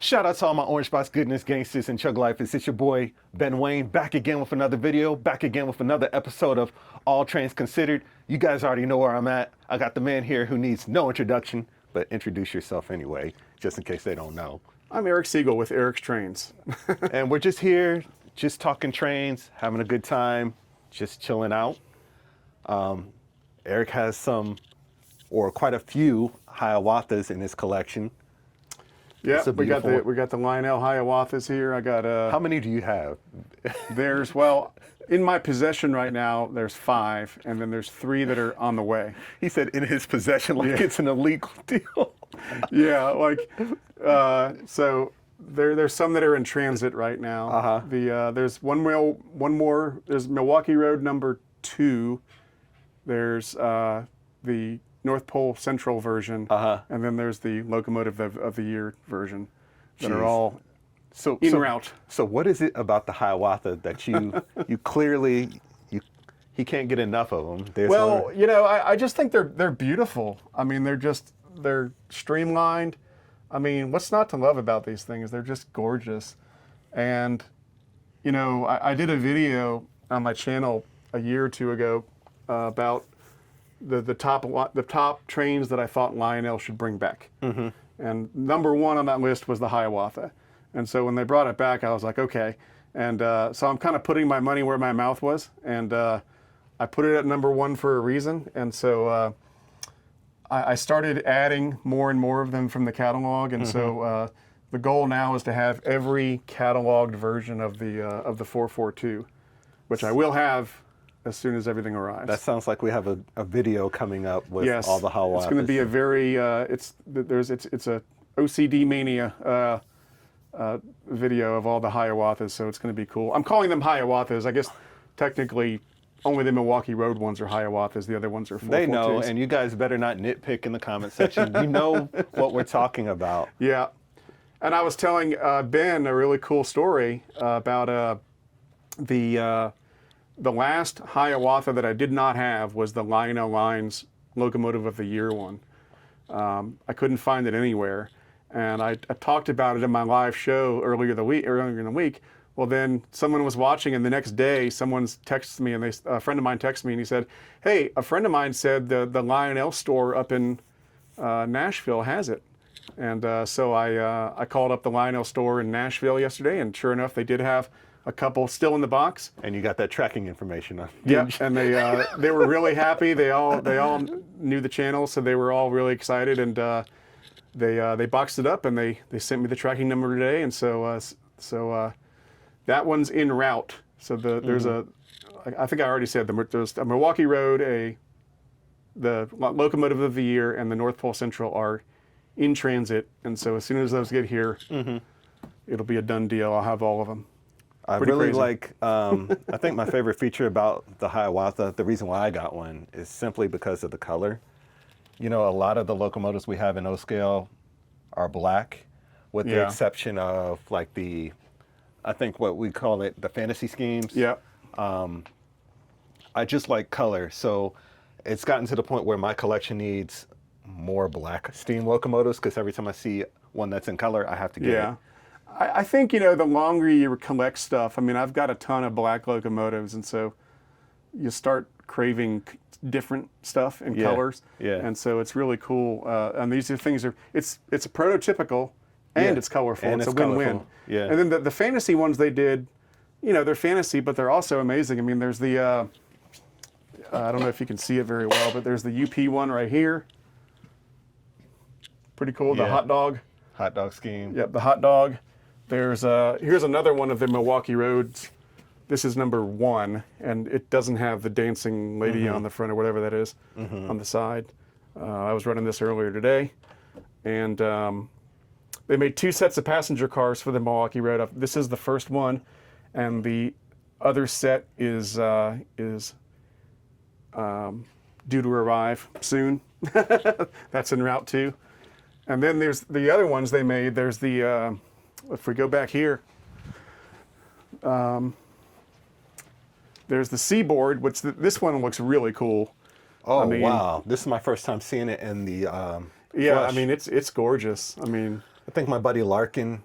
Shout out to all my Orange Box goodness, Gangstas, and Chugg Life. It's your boy, Ben Wayne, back again with another video, back again with another episode of All Trains Considered. You guys already know where I'm at. I got the man here who needs no introduction, but introduce yourself anyway, just in case they don't know. I'm Eric Siegel with Eric's Trains. And we're just here, just talking trains, having a good time, just chilling out. Eric has some, or quite a few, Hiawathas in his collection. Yeah, we got the Lionel Hiawathas here. I got How many do you have? well, in my possession right now, there's 5, and then there's 3 that are on the way. He said in his possession like it's an illegal deal. Yeah, like so there's some that are in transit right now. There's one more. There's Milwaukee Road number 2. There's the North Pole Central version, and then there's the Locomotive of the Year version that are all en route. So what is it about the Hiawatha that you clearly he can't get enough of them? Well, you know, I just think they're beautiful. I mean, they're streamlined. I mean, what's not to love about these things? They're just gorgeous. And you know, I did a video on my channel a year or two ago about the top trains that I thought Lionel should bring back. And number 1 on that list was the Hiawatha. And so when they brought it back, I was like, okay. And so I'm kind of putting my money where my mouth was, and I put it at number 1 for a reason. And so I started adding more and more of them from the catalog. And so the goal now is to have every cataloged version of the 442, which I will have as soon as everything arrives. That sounds like we have a video coming up with all the Hiawathas. It's going to be a very it's a OCD mania video of all the Hiawathas, so it's going to be cool. I'm calling them Hiawathas. I guess technically only the Milwaukee Road ones are Hiawathas. The other ones are 442s. They know, and you guys better not nitpick in the comment section. You know what we're talking about. Yeah, and I was telling Ben a really cool story about the last Hiawatha that I did not have was the Lionel Lines Locomotive of the Year one. I couldn't find it anywhere, and I talked about it in my live show earlier in the week. Well, then someone was watching, and the next day, someone texted me, and a friend of mine texted me, and he said, "Hey, a friend of mine said the Lionel store up in Nashville has it." And so I called up the Lionel store in Nashville yesterday, and sure enough, they did have a couple still in the box. And you got that tracking information on. Yeah, and they were really happy. They all knew the channel, so they were all really excited, and they boxed it up, and they sent me the tracking number today, and so that one's en route. So there's I think I already said there's a Milwaukee Road, the Locomotive of the Year, and the North Pole Central are in transit, and so as soon as those get here, it'll be a done deal. I'll have all of them. I really like, I think my favorite feature about the Hiawatha, the reason why I got one, is simply because of the color. You know, a lot of the locomotives we have in O-scale are black, with the exception of like I think what we call it, the fantasy schemes. Yeah. I just like color, so it's gotten to the point where my collection needs more black steam locomotives, because every time I see one that's in color, I have to get it. I think, you know, the longer you collect stuff, I mean, I've got a ton of black locomotives, and so you start craving different stuff and colors. Yeah. And so it's really cool. And these are things it's a prototypical and it's colorful. And it's a win-win. Yeah. And then the fantasy ones they did, you know, they're fantasy, but they're also amazing. I mean, there's the I don't know if you can see it very well, but there's the UP one right here. Pretty cool. The hot dog. Hot dog scheme. Yep, the hot dog. There's here's another one of the Milwaukee Roads. This is number 1, and it doesn't have the dancing lady on the front or whatever that is on the side. I was running this earlier today, and they made 2 sets of passenger cars for the Milwaukee Road. This is the first one, and the other set is due to arrive soon. That's en route too. And then there's the other ones they made. There's the if we go back here, there's the Seaboard, which this one looks really cool. Oh, I mean, wow. This is my first time seeing it in the yeah, flesh. I mean, it's gorgeous. I mean, I think my buddy Larkin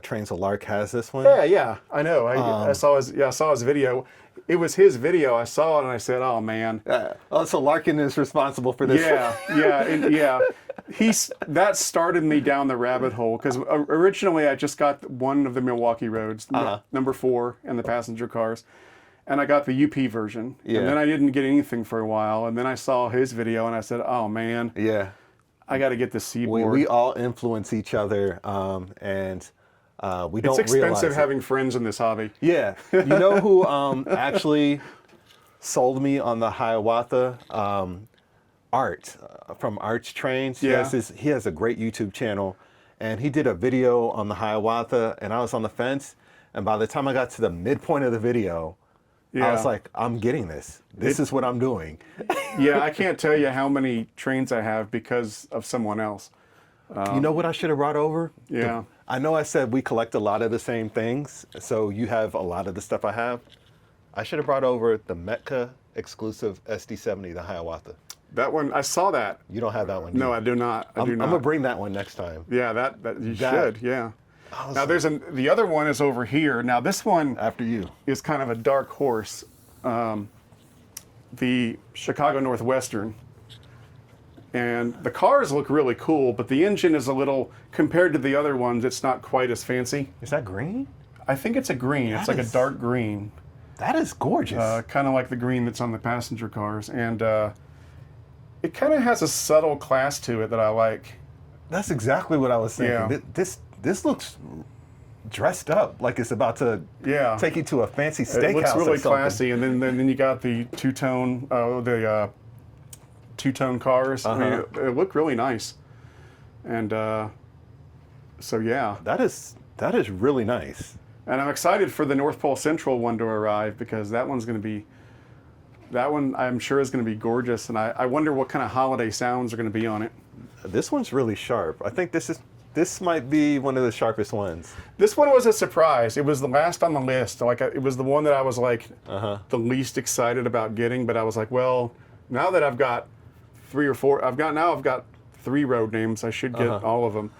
Trains a Lark has this one. Yeah, I know. I saw his video. It was his video. I saw it and I said, "Oh man." So Larkin is responsible for this. Yeah. That started me down the rabbit hole because originally I just got one of the Milwaukee Roads, number 4, in the passenger cars, and I got the UP version. Yeah. And then I didn't get anything for a while, and then I saw his video and I said, "Oh man." Yeah. I got to get the Seaboard. We all influence each other, and we don't realize it's expensive having friends in this hobby. Yeah. You know who actually sold me on the Hiawatha? Art from Arch Trains. Yeah. He has a great YouTube channel, and he did a video on the Hiawatha, and I was on the fence, and by the time I got to the midpoint of the video, I was like, I'm getting this. This is what I'm doing. Yeah, I can't tell you how many trains I have because of someone else. You know what I should have brought over? Yeah. I know I said we collect a lot of the same things, so you have a lot of the stuff I have. I should have brought over the Metka exclusive SD70, the Hiawatha. That one, I saw that. You don't have that one, do No, you? I do not. I'm I'm gonna bring that one next time. Yeah, that you should. Yeah. Now Awesome. the other one is over here. Now this one After you. is kind of a dark horse. The Chicago Northwestern. And the cars look really cool, but the engine is a little, compared to the other ones, it's not quite as fancy. Is that green? I think it's a green. It's like a dark green. That is gorgeous. Kind of like the green that's on the passenger cars. And it kind of has a subtle class to it that I like. That's exactly what I was thinking. Yeah. This looks dressed up like it's about to take you to a fancy steakhouse. It looks really or something. classy. And then you got the two-tone, two-tone cars. I mean, it looked really nice. And so yeah. That is really nice. And I'm excited for the North Pole Central one to arrive because that one I'm sure is going to be gorgeous. And I wonder what kind of holiday sounds are going to be on it. This one's really sharp. I think this might be one of the sharpest ones. This one was a surprise. It was the last on the list. It was the one that I was like the least excited about getting. But I was like, well, now that I've got 3 or 4, I've got 3 road names. I should get all of them.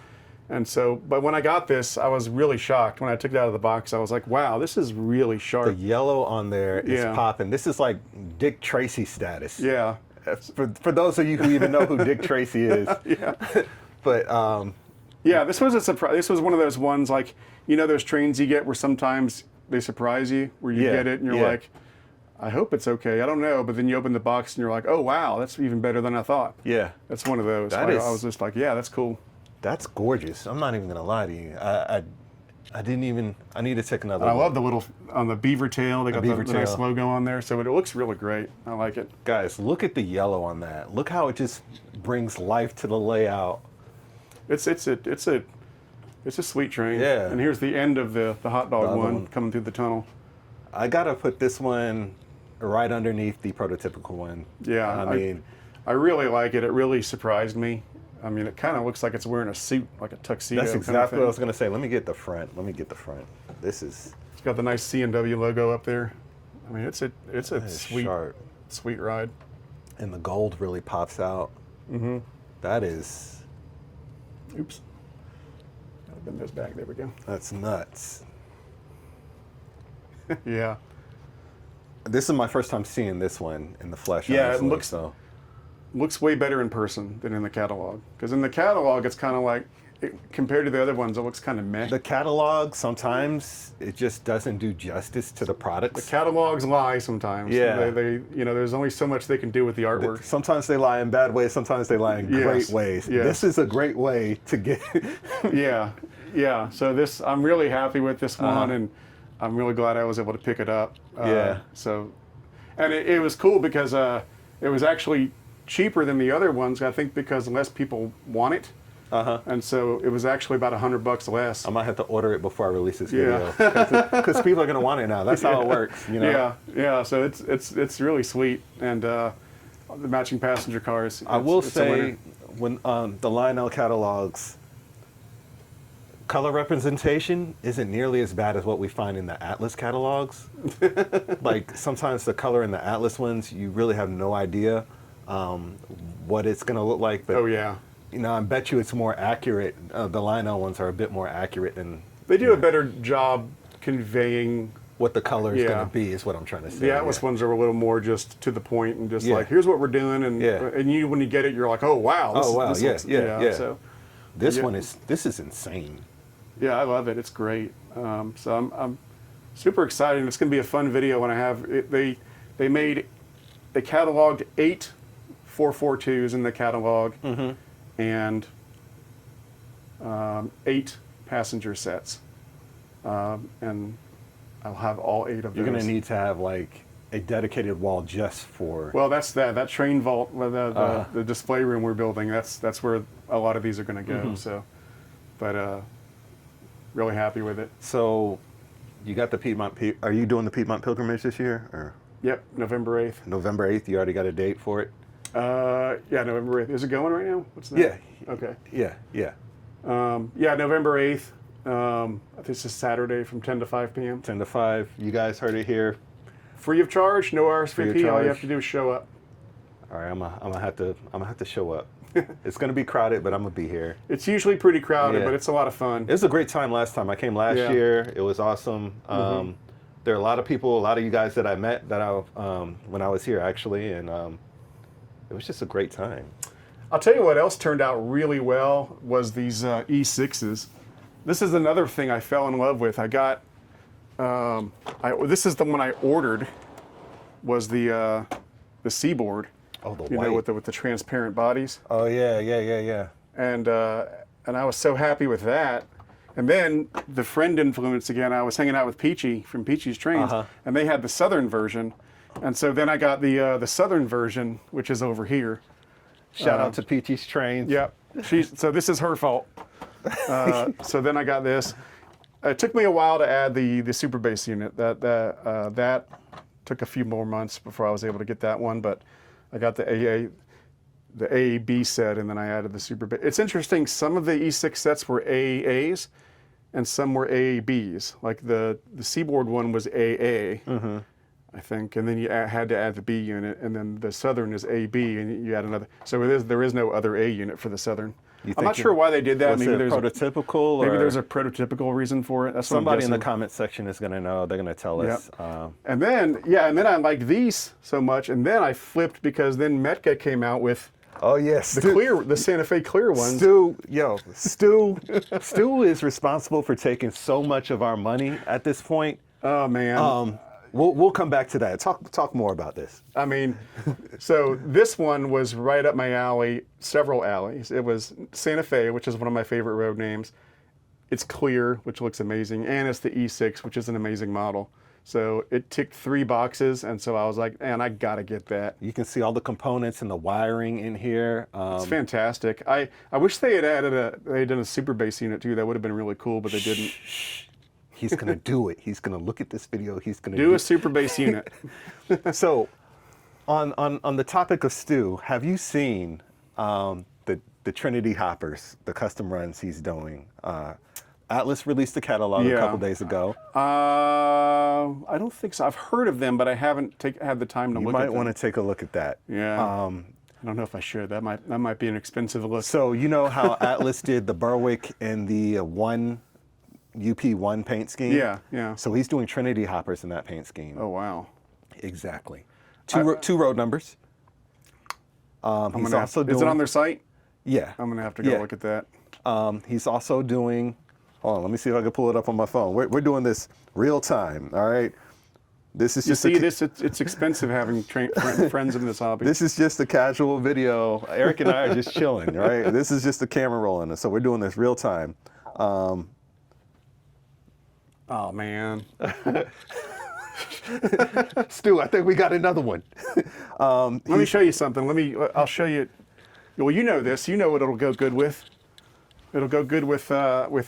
And so, but when I got this, I was really shocked. When I took it out of the box, I was like, wow, this is really sharp. The yellow on there is popping. This is like Dick Tracy status. Yeah. For those of you who even know who Dick Tracy is. Yeah. But yeah, this was a surprise. This was one of those ones like, you know, those trains you get where sometimes they surprise you, where you get it and you're like, I hope it's okay. I don't know. But then you open the box and you're like, oh, wow, that's even better than I thought. Yeah. That's one of those. I was just like, yeah, that's cool. That's gorgeous. I'm not even going to lie to you. I need to take another I look. love the little, on the beaver tail, they got the nice logo on there. So it looks really great. I like it. Guys, look at the yellow on that. Look how it just brings life to the layout. It's a sweet train. Yeah. And here's the end of the hot dog one coming through the tunnel. I got to put this one right underneath the prototypical one. Yeah. I mean, I really like it. It really surprised me. I mean, it kind of looks like it's wearing a suit, like a tuxedo. That's exactly what I was going to say. Let me get the front. This is... It's got the nice C&W logo up there. I mean, it's a sweet ride. And the gold really pops out. Mm-hmm. That is... Oops. Gotta bend those back. There we go. That's nuts. Yeah. This is my first time seeing this one in the flesh. Yeah, honestly, it looks way better in person than in the catalog. Because in the catalog, it's kind of like, compared to the other ones, it looks kind of meh. The catalog, sometimes, it just doesn't do justice to the products. The catalogs lie sometimes. Yeah. They there's only so much they can do with the artwork. Sometimes they lie in bad ways, sometimes they lie in great ways. Yes. This is a great way to get... Yeah. So I'm really happy with this one, and I'm really glad I was able to pick it up. So, and it was cool because it was actually cheaper than the other ones, I think, because less people want it. And so it was actually about $100 less. I might have to order it before I release this video. Because people are going to want it now. That's how it works, you know? Yeah. So it's really sweet. And the matching passenger cars. I will say, when the Lionel catalogs, color representation isn't nearly as bad as what we find in the Atlas catalogs. Like, sometimes the color in the Atlas ones, you really have no idea what it's going to look like. But, oh, yeah. you know, I bet you it's more accurate. The Lionel ones are a bit more accurate than They do a better job conveying. What the color is Yeah. going to be is what I'm trying to say. The Atlas ones are a little more just to the point and just Yeah. like, here's what we're doing, and Yeah. and you when you get it, you're like, oh wow, this yeah, looks, yeah. So This Yeah. one this is insane. yeah, I love it. It's great. So I'm super excited. It's going to be a fun video when I have it. They cataloged 8 442s in the catalog, and 8 passenger sets, and I'll have all 8 of those. You're going to need to have like a dedicated wall just for. Well, that's that train vault, the display room we're building. That's where a lot of these are going to go. So, but really happy with it. So, you got the Piedmont. Are you doing the Piedmont Pilgrimage this year? Or Yep, November 8th. November 8th. You already got a date for it. Yeah, November 8th. Is it going right now? What's that? Yeah. Okay. Yeah. Yeah. Yeah, November 8th. This is Saturday from 10 to 5 p.m. 10 to 5. You guys heard it here. Free of charge, no RSVP. of All charge. you have to do is show up. All right, I'm gonna have to show up. It's gonna be crowded, but I'm gonna be here. It's usually pretty crowded, Yeah. but it's a lot of fun. It was a great time last time. I came last Yeah. year. It was awesome. There are a lot of people, a lot of you guys that I met that when I was here actually, and it was just a great time. I'll tell you what else turned out really well was these E6s. This is another thing I fell in love with. I got, this is the one I ordered, was the Seaboard. Oh, the You white. know, with the transparent bodies. Oh yeah. And I was so happy with that. And then the friend influence again. I was hanging out with Peachy from Peachy's Trains, and they had the Southern version, and so then I got the Southern version, which is over here. Shout out to Peachy's Trains. Yep. So this is her fault. So then I got this. It took me a while to add the Super Bass unit. That took a few more months before I was able to get that one, but I got the AAB set, and then I added the Super Bass. It's interesting. Some of the E6 sets were AAs, and some were AABs. Like the Seaboard one was AA, I think, and then you had to add the B unit, and then the Southern is AB, and you add another. So there is no other A unit for the Southern. I'm not sure why they did that. Was Maybe it there's prototypical. maybe or there's a prototypical reason for it. That's what I'm somebody in the guessing. comment section is gonna know. They're gonna tell us. And then I liked these so much, and then I flipped because then Metka came out with Oh yes, the Santa Fe clear ones. Stu is responsible for taking so much of our money at this point. Oh man. We'll come back to that. Talk more about this. I mean, so this one was right up my alley, several alleys. It was Santa Fe, which is one of my favorite road names. It's clear, which looks amazing, and it's the E6, which is an amazing model. So it ticked 3 boxes, and so I was like, man, I gotta get that. You can see all the components and the wiring in here. It's fantastic. I wish they had done a Super Bass unit too. That would have been really cool, but they didn't. He's gonna do it. He's gonna look at this video. He's gonna Do a Super Bass unit. So, on the topic of Stu, have you seen the Trinity hoppers, the custom runs he's doing? Atlas released the catalog a couple days ago. I don't think so. I've heard of them, but I haven't had the time to You look at them. might want to take a look at that. Yeah. I don't know if I should. That might be an expensive look. So you know how Atlas did the Berwick and the UP1 paint scheme? Yeah. So he's doing Trinity hoppers in that paint scheme. Oh wow. Exactly. Two road numbers. He's also doing. Is it on their site? Yeah. I'm gonna have to go look at that. He's also doing. Hold on, let me see if I can pull it up on my phone. We're doing this real time. All right. This is just. It's expensive having friends in this hobby. This is just a casual video. Eric and I are just chilling, right? This is just the camera rolling, so we're doing this real time. Oh man. Stu, I think we got another one. Let me show you something. I'll show you. Well, you know this. You know what it'll go good with. It'll go good with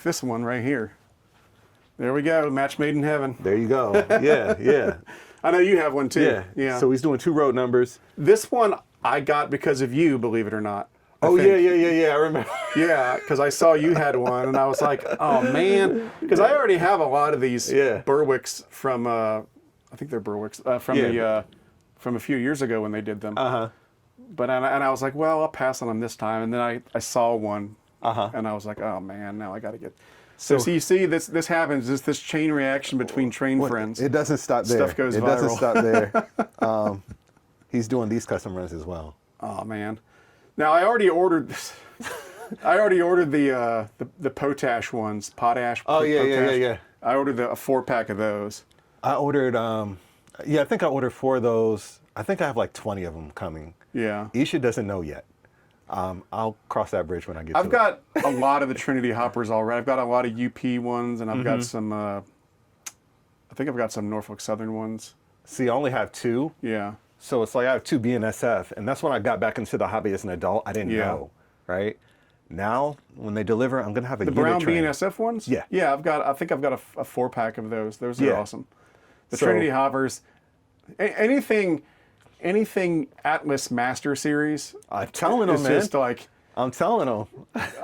this one right here. There we go. Match made in heaven. There you go. Yeah. I know you have one too. Yeah. So he's doing 2 road numbers. This one I got because of you, believe it or not. I remember. Yeah, because I saw you had one, and I was like, oh man, because I already have a lot of these Berwicks from, I think they're Berwicks from a few years ago when they did them. But and I was like, well, I'll pass on them this time, and then I saw one, and I was like, oh man, now I got to get. So you see, this happens. This chain reaction between train friends. It doesn't stop there. Stuff goes It viral. doesn't stop there. He's doing these custom runs as well. Oh man! Now I already ordered this. I already ordered the potash ones, potash. Oh yeah, potash. yeah. I ordered a 4-pack of those. I ordered. I think I ordered 4 of those. I think I have like 20 of them coming. Yeah. Isha doesn't know yet. I'll cross that bridge when I get to it. I've got a lot of the Trinity hoppers already. I've got a lot of UP ones, and I've got some. I think I've got some Norfolk Southern ones. See, I only have 2. Yeah. So it's like I have 2 BNSF, and that's when I got back into the hobby as an adult. I didn't know, right? Now, when they deliver, I'm gonna have a The unit brown train. BNSF ones. Yeah. Yeah, I think I've got a 4-pack of those. Those are awesome. The So- Trinity hoppers. Anything Atlas Master Series. I'm telling them, It's man. just like. I'm telling them.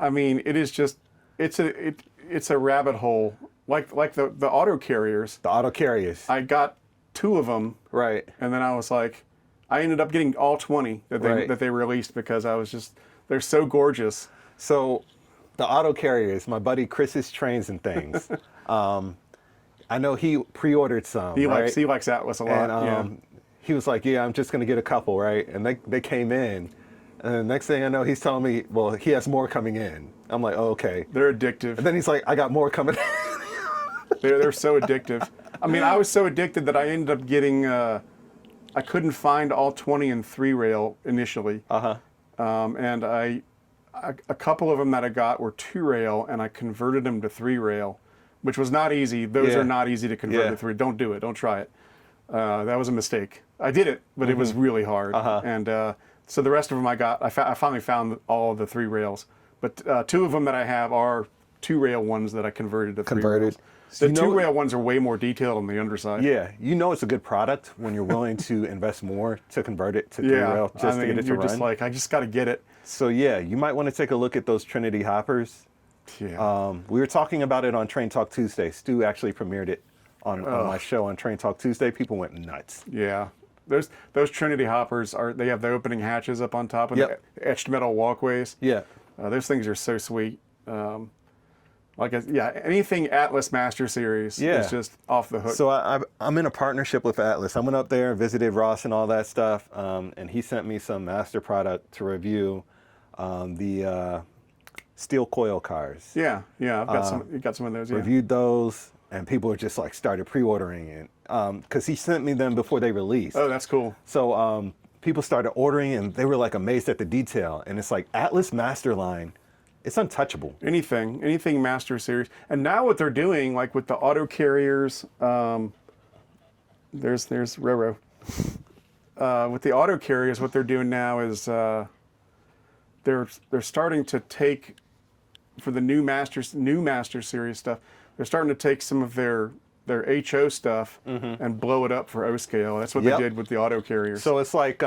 I mean, it is just. It's a rabbit hole. Like the auto carriers. The auto carriers. I got 2 of them. Right. And then I was like, I ended up getting all 20 Right. that they released because I was just, they're so gorgeous. So, the auto carriers, my buddy Chris's Trains and Things. I know he pre-ordered some. He right? likes Atlas a lot. And he was like, "Yeah, I'm just gonna get a couple, right?" And they came in, and the next thing I know, he's telling me, "Well, he has more coming in." I'm like, "Oh, okay." They're addictive. And then he's like, "I got more coming." They're so addictive. I mean, I was so addicted that I ended up getting. I couldn't find all 20 in 3-rail initially. And a couple of them that I got were 2-rail, and I converted them to 3-rail, which was not easy. Those are not easy to convert to 3. Don't do it. Don't try it. That was a mistake. I did it, but it was really hard. And so the rest of them I got. I finally found all of the 3 rails, but 2 of them that I have are 2-rail ones that I converted to 3 rails. The 2-rail ones are way more detailed on the underside. Yeah, you know it's a good product when you're willing to invest more to convert it to 3-rail just to get it to you're run. just like, I just got to get it. So yeah, you might want to take a look at those Trinity hoppers. Yeah. We were talking about it on Train Talk Tuesday. Stu actually premiered it on my show on Train Talk Tuesday. People went nuts. Yeah. Those Trinity hoppers they have the opening hatches up on top and the etched metal walkways. Yeah. Those things are so sweet. Anything Atlas Master Series is just off the hook. So I'm in a partnership with Atlas. I went up there and visited Ross and all that stuff, and he sent me some master product to review, the steel coil cars. Yeah, I've got some. You got some of those. Yeah. Reviewed those, and people were just like started pre-ordering it because he sent me them before they released. Oh, that's cool. So people started ordering, and they were like amazed at the detail. And it's like Atlas Master line. It's untouchable. Anything Master Series. And now what they're doing, like with the auto carriers, there's Roro. With the auto carriers, what they're doing now is they're starting to take, for the new Master Series stuff, they're starting to take some of their HO stuff and blow it up for O scale. That's what they did with the auto carriers. So it's like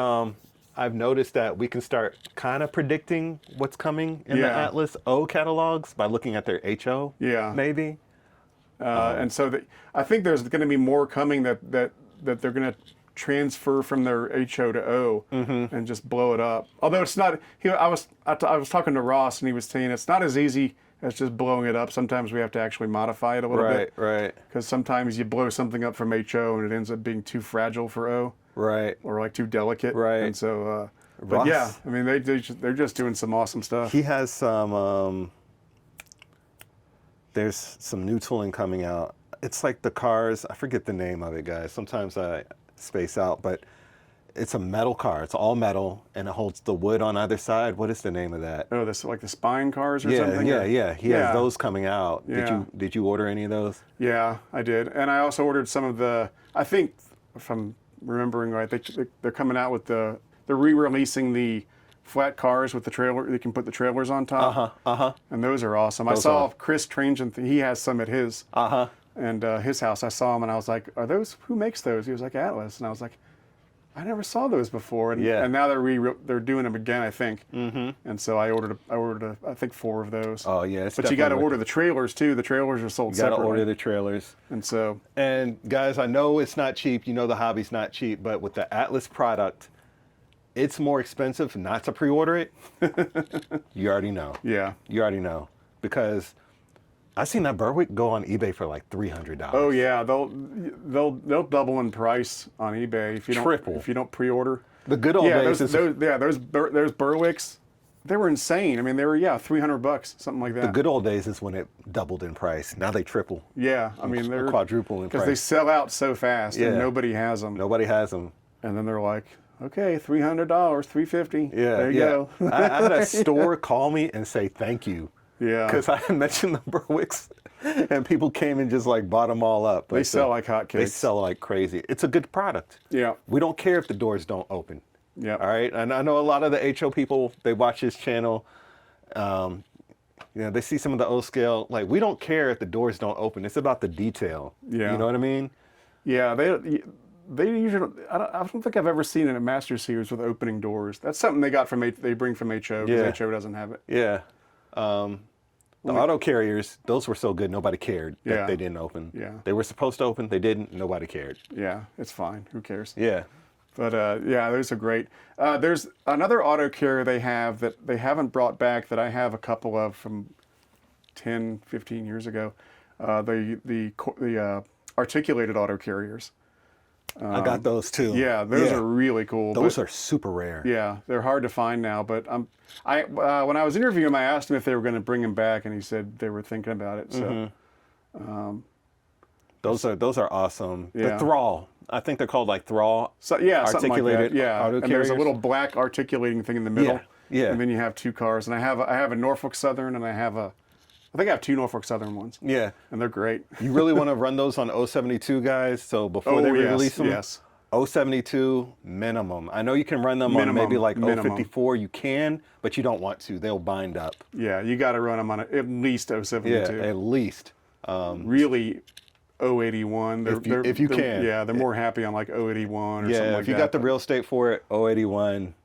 I've noticed that we can start kind of predicting what's coming in the Atlas O catalogs by looking at their HO. Yeah. Maybe. And so I think there's going to be more coming that they're going to transfer from their HO to O and just blow it up. Although it's not. I was talking to Ross and he was saying it's not as easy as just blowing it up. Sometimes we have to actually modify it a little bit. Right. Because sometimes you blow something up from HO and it ends up being too fragile for O. Right. Or like too delicate. Right. And so, but Ross, yeah, I mean they're just doing some awesome stuff. He has some. There's some new tooling coming out. It's like the cars. I forget the name of it, guys. Sometimes I space out, but it's a metal car. It's all metal, and it holds the wood on either side. What is the name of that? Oh, this like the spine cars or something? Yeah. He has those coming out. Yeah. Did you order any of those? Yeah, I did, and I also ordered some of the. I think, if I'm remembering right, they're coming out with they're re-releasing the flat cars with the trailer. You can put the trailers on top. And those are awesome. I saw Chris Trangen. He has some at his. And his house. I saw him, and I was like, "Are those? Who makes those?" He was like, "Atlas," and I was like, I never saw those before, and now they're doing them again, I think. And so I ordered I think 4 of those. Oh yeah, but you got to order the trailers too. The trailers are sold separately. You got to order the trailers. And guys, I know it's not cheap. You know the hobby's not cheap, but with the Atlas product, it's more expensive not to pre-order it. You already know. Yeah. You already know because I seen that Berwick go on eBay for like $300. Oh yeah, they'll double in price on eBay if you don't pre-order. The good old days. Those Berwicks, they were insane. I mean, they were $300, something like that. The good old days is when it doubled in price. Now they triple. Yeah, I mean they're quadruple in price because they sell out so fast and nobody has them. Nobody has them. And then they're like, okay, $300, $350. Yeah, there you go. I had a store call me and say thank you. Yeah, because I had mentioned the Berwicks, and people came and just like bought them all up. They sell like hotcakes. They sell like crazy. It's a good product. Yeah, we don't care if the doors don't open. Yeah. All right. And I know a lot of the HO people, they watch this channel. They see some of the O scale. Like, we don't care if the doors don't open. It's about the detail. Yeah. You know what I mean? Yeah. They usually. I don't think I've ever seen it at Master Series with opening doors. That's something they bring from HO because HO doesn't have it. Yeah. The auto carriers, those were so good, nobody cared that they didn't open. Yeah. They were supposed to open, they didn't, nobody cared. Yeah, it's fine. Who cares? Yeah. But those are great. There's another auto carrier they have that they haven't brought back that I have a couple of from 10, 15 years ago. The articulated auto carriers. I got those too. Yeah, those are really cool. Those are super rare. Yeah, they're hard to find now. But when I was interviewing him, I asked him if they were going to bring him back, and he said they were thinking about it. So, those are awesome. Yeah. The Thrall, I think they're called like Thrall. So yeah, something like articulated that. Yeah, auto and there's a carriers. little black articulating thing in the middle. Yeah. And then you have two cars, and I have a Norfolk Southern, and I think I have two Norfolk Southern ones. Yeah. And they're great. You really want to run those on 072 guys, so before they release them? Yes. 072 minimum. I know you can run them on maybe like 054. You can, but you don't want to. They'll bind up. Yeah, you got to run them on at least 072. Yeah, at least. Really, 081. If you can. Yeah, they're more happy on like 081 or something like that. Yeah, if you got the real estate for it, 081.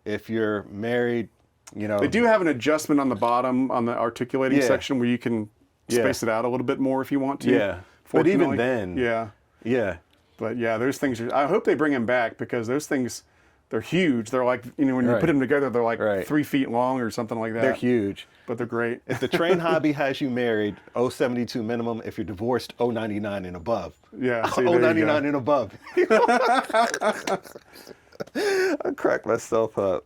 If you're married, They do have an adjustment on the bottom on the articulating section where you can space it out a little bit more if you want to. Yeah. But even then. Yeah. Yeah. But yeah, those things I hope they bring them back because those things, they're huge. They're like, when you put them together, they're like 3 feet long or something like that. They're huge. But they're great. If the train hobby has you married, 072 minimum. If you're divorced, 099 and above. Yeah. See, 099 and above. I cracked myself up.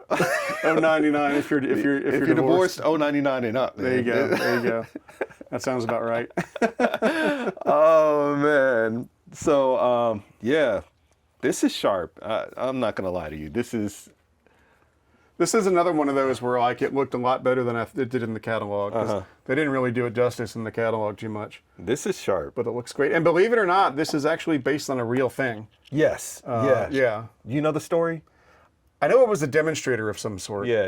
099 if you're divorced, 099 and up. Man. There you go. There you go. That sounds about right. Oh man. So this is sharp. I'm not gonna lie to you. This is another one of those where like it looked a lot better than it did in the catalog. They didn't really do it justice in the catalog too much. This is sharp. But it looks great. And believe it or not, this is actually based on a real thing. Yes. Yeah. You know the story? I know it was a demonstrator of some sort. Yeah.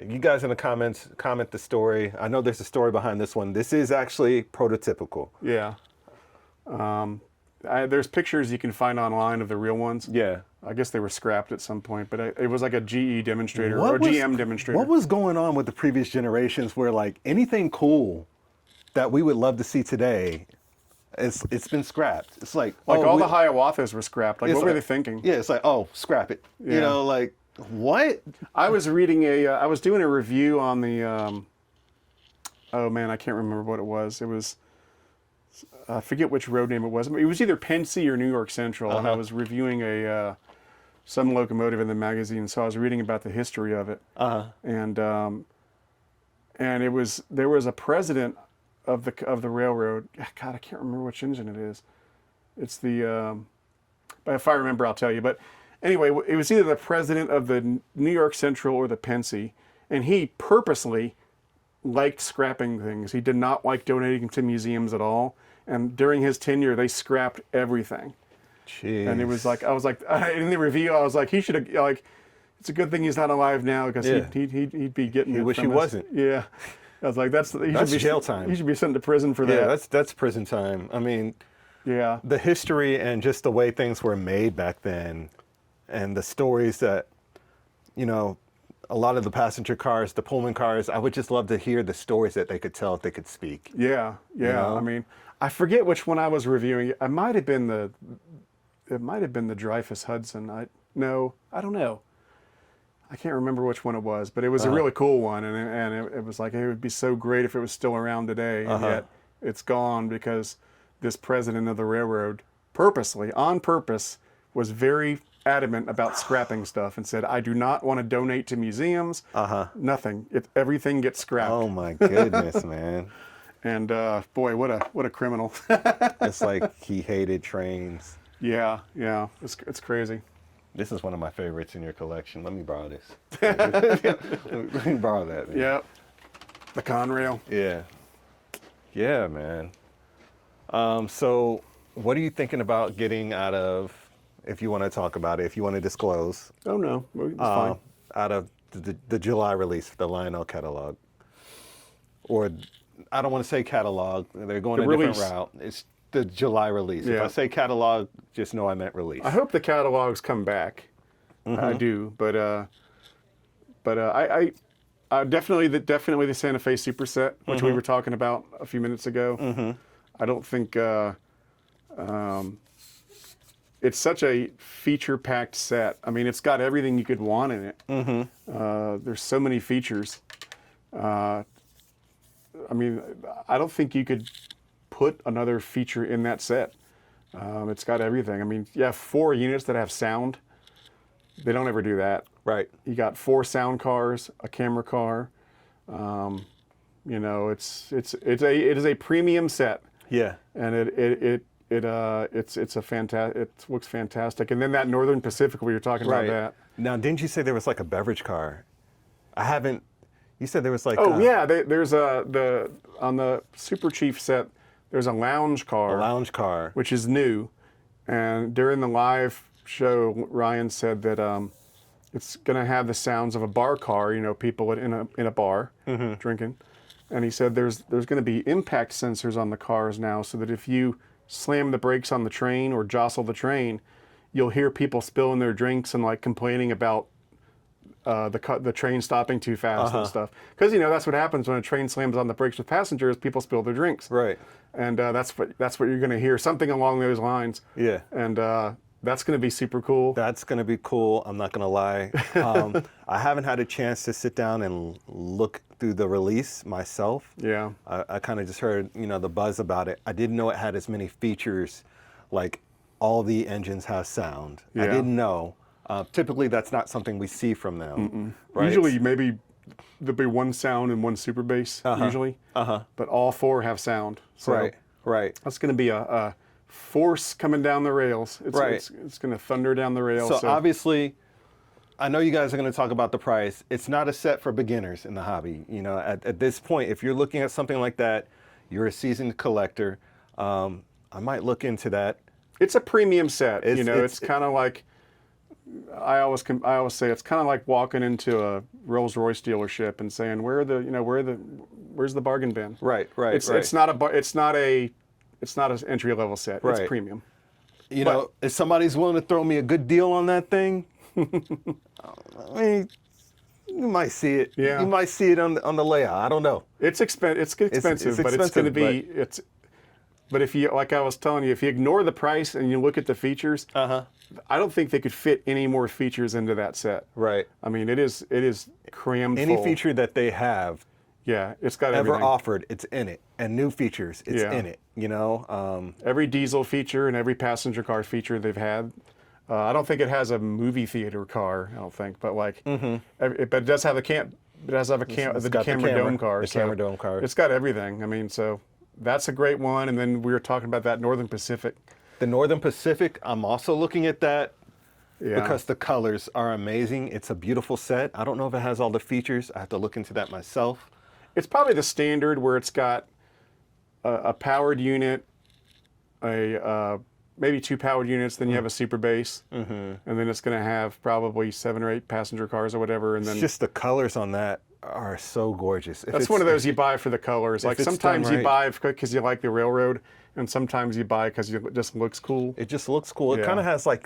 You guys in the comments, comment the story. I know there's a story behind this one. This is actually prototypical. Yeah. There's pictures you can find online of the real ones. Yeah. I guess they were scrapped at some point, but it was like a GE demonstrator or GM demonstrator. What was going on with the previous generations where like anything cool that we would love to see today, it's been scrapped. It's like all the Hiawathas were scrapped. Like what were they thinking? Yeah, it's like, scrap it. Yeah. Like what? I was reading I was doing a review on the oh man, I can't remember what it was. It was I forget which road name it was. It was either Pensy or New York Central, and I was reviewing some locomotive in the magazine. So I was reading about the history of it, and there was a president of the railroad. God, I can't remember which engine it is. It's the but if I remember, I'll tell you. But anyway, it was either the president of the New York Central or the Pensy, and he purposely liked scrapping things. He did not like donating to museums at all. And during his tenure, they scrapped everything. Jeez. And it was like, I was like, in the review, I was like, he should have, like, it's a good thing he's not alive now because he'd be getting. He it wish from he this. wasn't. Yeah, I was like, that's jail time. He should be sent to prison for that. Yeah, that's prison time. I mean, yeah, the history and just the way things were made back then, and the stories that, a lot of the passenger cars, the Pullman cars, I would just love to hear the stories that they could tell if they could speak. Yeah. I mean, I forget which one I was reviewing. It might have been the Dreyfus Hudson. I don't know. I can't remember which one it was, but it was a really cool one, and it was like it would be so great if it was still around today, and yet it's gone because this president of the railroad purposely, on purpose, was very adamant about scrapping stuff and said, I do not want to donate to museums. Nothing. Everything gets scrapped. Oh my goodness, man. And boy, what a criminal. It's like he hated trains. Yeah, it's crazy. This is one of my favorites in your collection. Let me borrow this. Let me borrow that, man. Yep. The Conrail. Yeah. Yeah, man. So what are you thinking about getting out of, if you want to talk about it, if you want to disclose? Oh, no. It's fine. Out of the July release, the Lionel catalog. Or, I don't want to say catalog. They're going a different route. It's the July release. Yeah. If I say catalog, just know I meant release. I hope the catalogs come back. I do, but I definitely the Santa Fe Superset, which we were talking about a few minutes ago. I don't think it's such a feature-packed set. I mean, it's got everything you could want in it. There's so many features. I mean, I don't think you could put another feature in that set. It's got everything. I mean, you have 4 units that have sound. They don't ever do that. Right. You got 4 sound cars, a camera car. You know, it is a premium set. Yeah. And it looks fantastic. And then that Northern Pacific, we were talking about that. Now, didn't you say there was like a beverage car? You said there was like. Oh yeah, there's on the Super Chief set. There's a lounge car. A lounge car. Which is new, and during the live show, Ryan said that it's going to have the sounds of a bar car. You know, people in a bar drinking, and he said there's going to be impact sensors on the cars now, so that if you slam the brakes on the train or jostle the train, you'll hear people spilling their drinks and like complaining about the train stopping too fast and stuff. Because you know that's what happens when a train slams on the brakes with passengers. People spill their drinks. Right. And that's what you're going to hear, something along those lines. Yeah. And that's going to be super cool. That's going to be cool. I'm not going to lie. I haven't had a chance to sit down and look through the release myself. Yeah. I kind of just heard, the buzz about it. I didn't know it had as many features, like all the engines have sound. Yeah. I didn't know. Typically, that's not something we see from them. Right? Usually, maybe there'll be 1 sound and 1 super bass, usually. But all 4 have sound. So Right. That's going to be a force coming down the rails. It's going to thunder down the rails. So obviously, I know you guys are going to talk about the price. It's not a set for beginners in the hobby. At this point, if you're looking at something like that, you're a seasoned collector. I might look into that. It's a premium set. It's kind of like. I always say it's kind of like walking into a Rolls-Royce dealership and saying where's the bargain bin? Right. It's not an entry-level set. It's premium. If somebody's willing to throw me a good deal on that thing, I mean, you might see it. Yeah. You might see it on the layout. I don't know. It's expensive, but it's going to be But if you, like I was telling you, if you ignore the price and you look at the features, I don't think they could fit any more features into that set. Right. I mean, it is crammed Any full. feature that they have it's got ever everything. offered, it's in it. And new features, it's in it. Every diesel feature and every passenger car feature they've had. I don't think it has a movie theater car. I don't think, but like, but it does have the camera dome car. The camera dome car. It's got everything. I mean, so that's a great one. And then we were talking about that Northern Pacific. The Northern Pacific, I'm also looking at that because the colors are amazing. It's a beautiful set. I don't know if it has all the features. I have to look into that myself. It's probably the standard where it's got a powered unit, maybe 2 powered units, then you have a super bass, and then it's going to have probably 7 or 8 passenger cars or whatever. And then it's just the colors on that are so gorgeous. That's one of those you buy for the colors. Like sometimes you buy because you like the railroad, and sometimes you buy because it just looks cool. It just looks cool. It kind of has like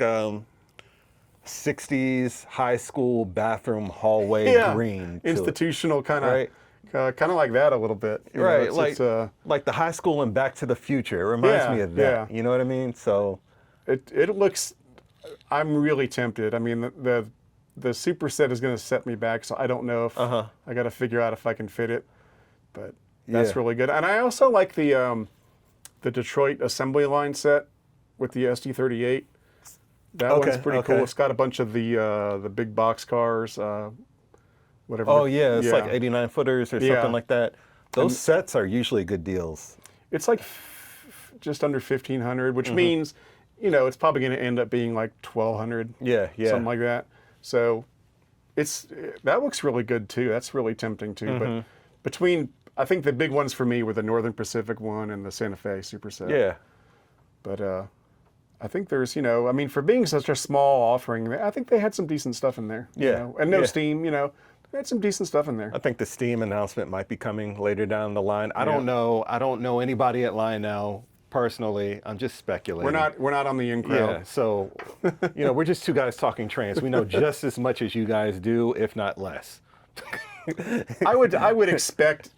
60s high school bathroom hallway green. Institutional kind of. Kind of like that a little bit. Right, like the high school and Back to the Future. It reminds me of that. You know what I mean? So it looks. I'm really tempted. I mean, the the superset is going to set me back, so I don't know if I got to figure out if I can fit it. But that's really good. And I also like the Detroit assembly line set with the SD38. That one's pretty cool. It's got a bunch of the big box cars, whatever. Oh yeah, it's like 89 footers or something like that. Those sets are usually good deals. It's like just under 1,500, which means, you know, it's probably going to end up being like 1,200. Yeah, something like that. So that looks really good too. That's really tempting too. But between, I think the big ones for me were the Northern Pacific one and the Santa Fe Superset. Yeah. But I think there's, you know, I mean, for being such a small offering, I think they had some decent stuff in there. Yeah. You know? And no Steam, you know, they had some decent stuff in there. I think the Steam announcement might be coming later down the line. I don't know. I don't know anybody at Lionel personally. I'm just speculating. We're not on the in crowd. Yeah. So, you know, we're just two guys talking trains. We know just as much as you guys do, if not less. I would expect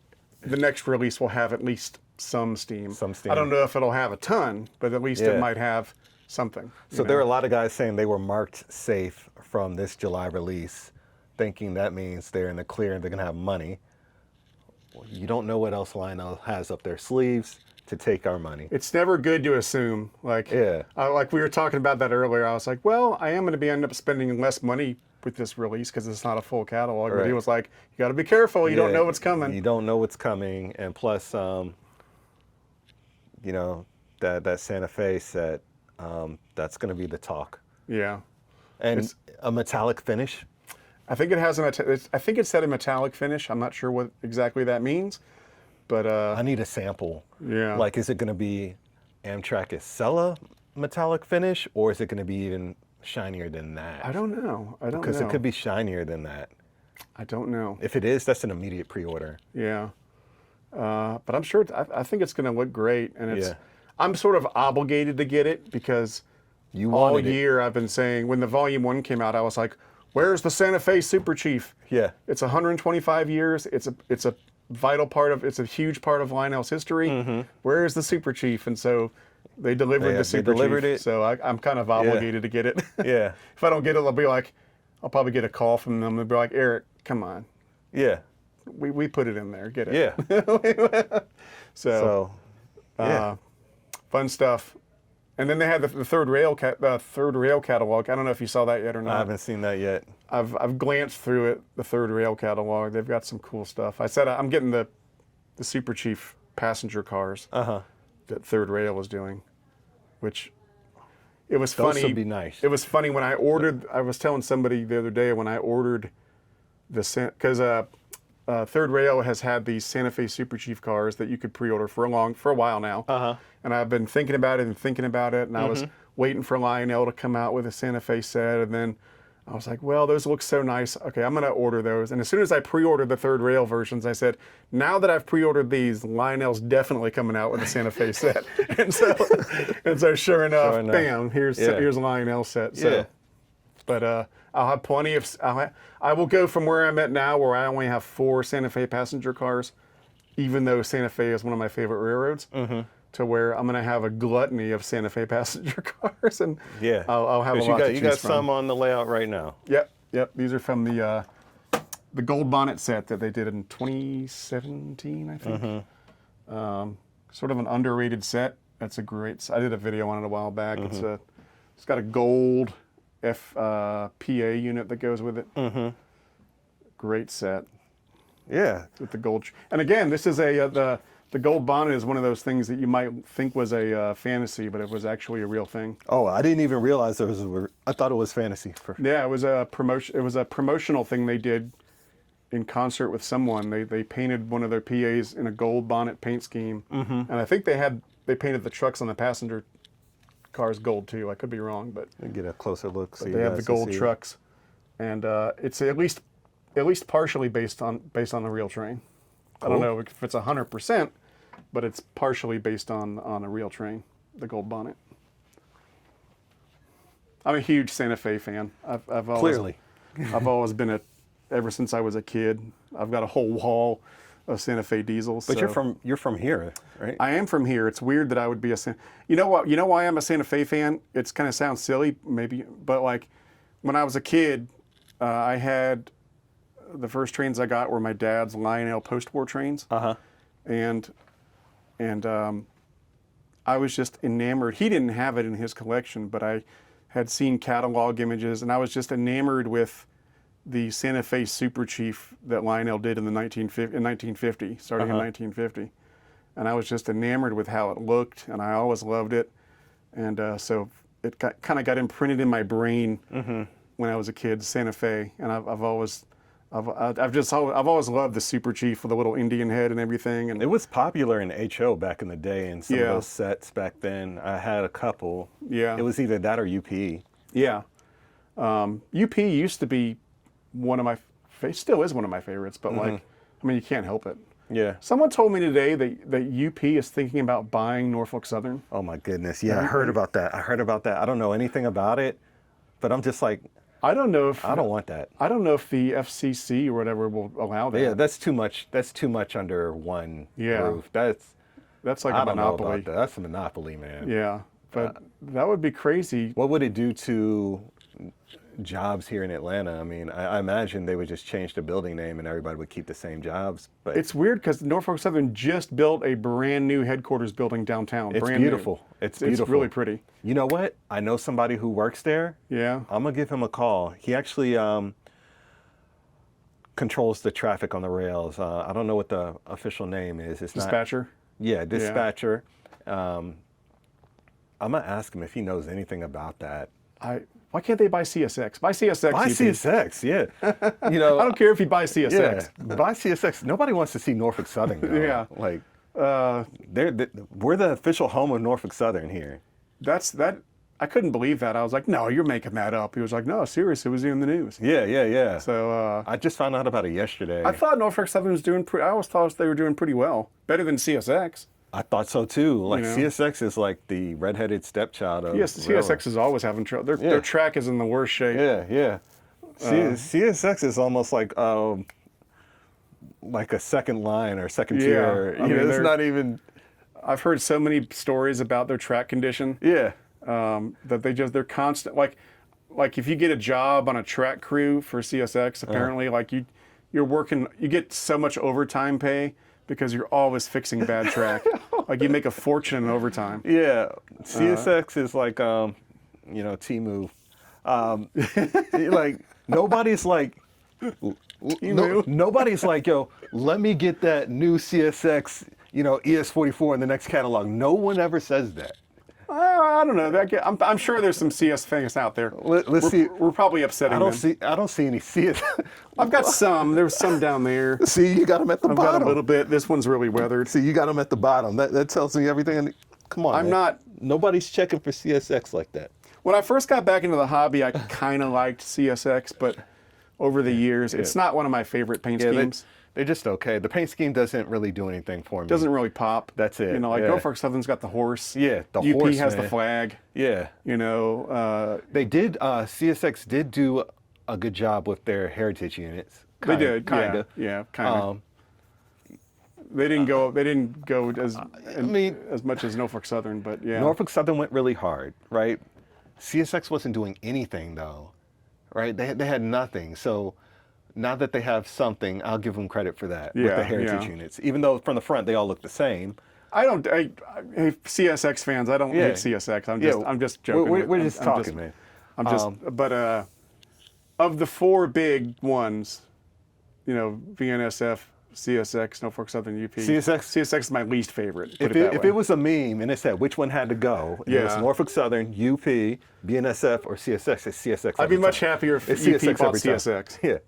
the next release will have at least some Steam. I don't know if it'll have a ton, but at least it might have something. So there are a lot of guys saying they were marked safe from this July release, thinking that means they're in the clear and they're going to have money. Well, you don't know what else Lionel has up their sleeves to take our money. It's never good to assume. Like, like we were talking about that earlier. I was like, well, I am going to end up spending less money with this release because it's not a full catalog. But he was like, you got to be careful. You don't know what's coming. You don't know what's coming. And plus, you know, that Santa Fe set, that's going to be the talk. Yeah. And a metallic finish. I think it has I think it said a metallic finish. I'm not sure what exactly that means, but I need a sample. Yeah. Like, is it going to be Amtrak Acela metallic finish, or is it going to be even shinier than that? I don't know. Because it could be shinier than that. I don't know. If it is, that's an immediate pre-order. Yeah. But I'm sure. I think it's going to look great, and I'm sort of obligated to get it because all year I've been saying when the Volume 1 came out, I was like, where's the Santa Fe Super Chief? Yeah. It's 125 years. It's a vital part of, it's a huge part of Lionel's history. Where is the Super Chief? And so they delivered the Super Chief. So I'm kind of obligated to get it. Yeah. If I don't get it, I'll probably get a call from them. They'll be like, Eric, come on. Yeah. We put it in there. Get it. Yeah. So fun stuff. And then they had the third rail catalog. I don't know if you saw that yet or not. I haven't seen that yet. I've glanced through it. The third rail catalog. They've got some cool stuff. I said I'm getting the Super Chief passenger cars that Third Rail was doing, which it was funny. Those would be nice. It was funny when I ordered. I was telling somebody the other day when I ordered because Third Rail has had these Santa Fe Super Chief cars that you could pre-order for a while now. And I've been thinking about it, and I was waiting for Lionel to come out with a Santa Fe set, and then I was like, well, those look so nice. Okay, I'm going to order those. And as soon as I pre-ordered the Third Rail versions, I said, now that I've pre-ordered these, Lionel's definitely coming out with a Santa Fe set. and so sure enough, bam, here's Lionel's set. So, but I'll have plenty of. I will go from where I'm at now, where I only have 4 Santa Fe passenger cars, even though Santa Fe is one of my favorite railroads, to where I'm going to have a gluttony of Santa Fe passenger cars, and I'll have a lot to choose from. You got some on the layout right now. Yep. These are from the Gold Bonnet set that they did in 2017, I think. Sort of an underrated set. That's a great. I did a video on it a while back. It's got a gold PA unit that goes with it. Great set. Yeah. With the gold. And again, this is the Gold Bonnet is one of those things that you might think was a fantasy, but it was actually a real thing. Oh, I didn't even realize I thought it was fantasy. Yeah, it was a promotion. It was a promotional thing they did in concert with someone. They painted one of their PAs in a gold bonnet paint scheme, and I think they painted the trucks on the passenger cars gold too. I could be wrong, but get a closer look. They have the gold trucks, and it's at least partially based on the real train. Cool. I don't know if it's 100%, but it's partially based on a real train. The Gold Bonnet. I'm a huge Santa Fe fan. I've always been ever since I was a kid. I've got a whole wall of Santa Fe diesels. But you're from here, right? I am from here. It's weird that I would be a Santa. You know what? You know why I'm a Santa Fe fan? It's kind of sounds silly, maybe, but like when I was a kid, I had the first trains I got were my dad's Lionel post-war trains, and I was just enamored. He didn't have it in his collection, but I had seen catalog images, and I was just enamored with the Santa Fe Super Chief that Lionel did in 1950, starting in 1950. And I was just enamored with how it looked, and I always loved it. And so it kind of got imprinted in my brain when I was a kid, Santa Fe. And I've always loved the Super Chief with the little Indian head and everything. And it was popular in HO back in the day, and some of those sets back then. I had a couple. Yeah. It was either that or UP. Yeah. UP used to be one of my, still is one of my favorites, but like, I mean, you can't help it. Yeah. Someone told me today that UP is thinking about buying Norfolk Southern. Oh my goodness. Yeah, I heard about that. I don't know anything about it, but I'm just like, I don't know if I don't want that. I don't know if the FCC or whatever will allow that. Yeah, that's too much. That's too much under one roof. That's like I a don't monopoly. know about that. That's a monopoly, man. Yeah, but that would be crazy. What would it do to jobs here in Atlanta? I mean, I imagine they would just change the building name and everybody would keep the same jobs. But it's weird because Norfolk Southern just built a brand new headquarters building downtown. It's brand beautiful. New. It's beautiful. It's really pretty. You know what? I know somebody who works there. Yeah. I'm gonna give him a call. He actually controls the traffic on the rails. I don't know what the official name is. It's Dispatcher. Dispatcher. I'm gonna ask him if he knows anything about that. Why can't they buy CSX? Buy CSX. Buy UP. CSX, yeah. You know, I don't care if you buy CSX. Yeah, buy CSX. Nobody wants to see Norfolk Southern. Though. Yeah. Like, we're the official home of Norfolk Southern here. That. I couldn't believe that. I was like, no, you're making that up. He was like, no, seriously, it was in the news. Yeah. So I just found out about it yesterday. I thought Norfolk Southern was doing I always thought they were doing pretty well. Better than CSX. I thought so too. Like, You know? CSX is like the redheaded stepchild of Yes, CSX is always having trouble. Their track is in the worst shape. Yeah. CSX is almost like a second line or second tier. I mean, It's not even. I've heard so many stories about their track condition. Yeah. That they're constant. Like if you get a job on a track crew for CSX, apparently like you're working, you get so much overtime pay because you're always fixing bad track. Like you make a fortune in overtime. Yeah, CSX is like Temu. Like nobody's like nobody's like, yo, let me get that new CSX, ES44 in the next catalog. No one ever says that. I don't know. I'm sure there's some CS fans out there. Let's see. We're probably upsetting them. I don't see any CS. I've got some. There's some down there. See, you got them at the I've bottom. got a little bit. This one's really weathered. See, you got them at the bottom. That tells me everything. Come on. I'm man. not. Nobody's checking for CSX like that. When I first got back into the hobby, I kind of liked CSX, but over the years, it's not one of my favorite paint schemes. They're just okay. The paint scheme doesn't really do anything for me. Doesn't really pop. That's it. Norfolk Southern's got the horse. Yeah, the UP horse. has man. the flag. Yeah. They did. CSX did do a good job with their heritage units. They did. Kind of. Yeah, kind of. They didn't go. They didn't go as much as Norfolk Southern, but yeah. Norfolk Southern went really hard, right? CSX wasn't doing anything though, right? They had nothing. So now that they have something, I'll give them credit for that with the heritage units. Even though from the front they all look the same. Hey, CSX fans, I don't hate CSX. I'm just joking. We're just talking, man. But of the four big ones, VNSF, CSX, Norfolk Southern, UP. CSX is my least favorite. If it was a meme and it said which one had to go, it was Norfolk Southern, UP, BNSF, or CSX. It's CSX. I'd be much happier if UP bought CSX.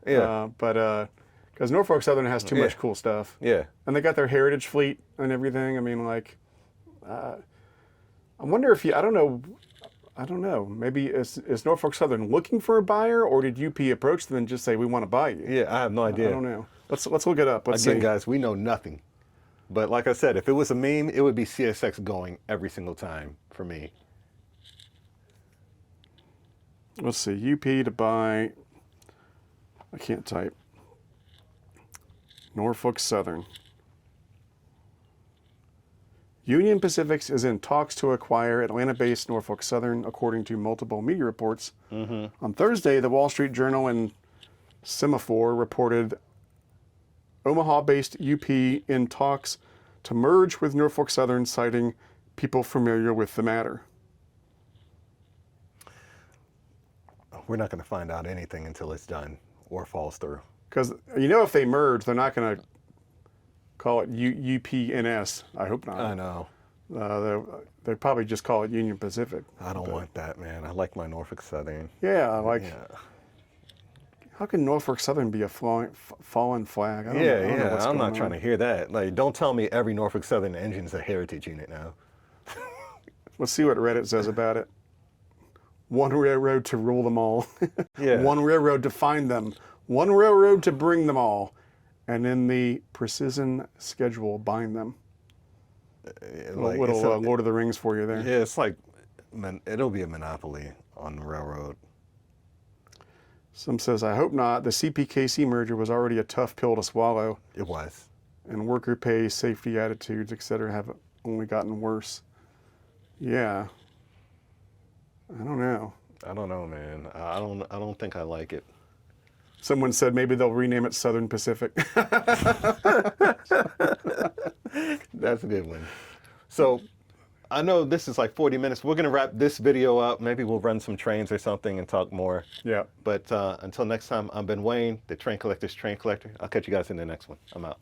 Yeah. But because Norfolk Southern has too much cool stuff. Yeah. And they got their heritage fleet and everything. I mean, I wonder if I don't know. Maybe is Norfolk Southern looking for a buyer, or did UP approach them and just say, we want to buy you? Yeah, I have no idea. I don't know. Let's look it up. Let's see. Guys, we know nothing. But like I said, if it was a meme, it would be CSX going every single time for me. Let's see. UP to buy. I can't type. Norfolk Southern. Union Pacific is in talks to acquire Atlanta-based Norfolk Southern, according to multiple media reports. On Thursday, the Wall Street Journal and Semaphore reported Omaha-based UP in talks to merge with Norfolk Southern, citing people familiar with the matter. We're not going to find out anything until it's done or falls through. Because, if they merge, they're not going to call it UPNS. I hope not. I know. They'd probably just call it Union Pacific. I don't want that, man. I like my Norfolk Southern. Yeah, how can Norfolk Southern be a fallen flag? I don't know what's I'm not going trying on. to hear that. Like, don't tell me every Norfolk Southern engine's a heritage unit now. Let's see what Reddit says about it. One railroad to rule them all. Yeah. One railroad to find them. One railroad to bring them all. And in the precision schedule, bind them. Like, little Lord of the Rings for you there. Yeah, it's like, it'll be a monopoly on the railroad. Some says, I hope not. The CPKC merger was already a tough pill to swallow. It was. And worker pay, safety attitudes, etc. have only gotten worse. Yeah. I don't know. I don't know, man. I don't think I like it. Someone said maybe they'll rename it Southern Pacific. That's a good one. So I know this is like 40 minutes. We're going to wrap this video up. Maybe we'll run some trains or something and talk more. Yeah. But until next time, I'm Ben Wayne, the Train Collector's Train Collector. I'll catch you guys in the next one. I'm out.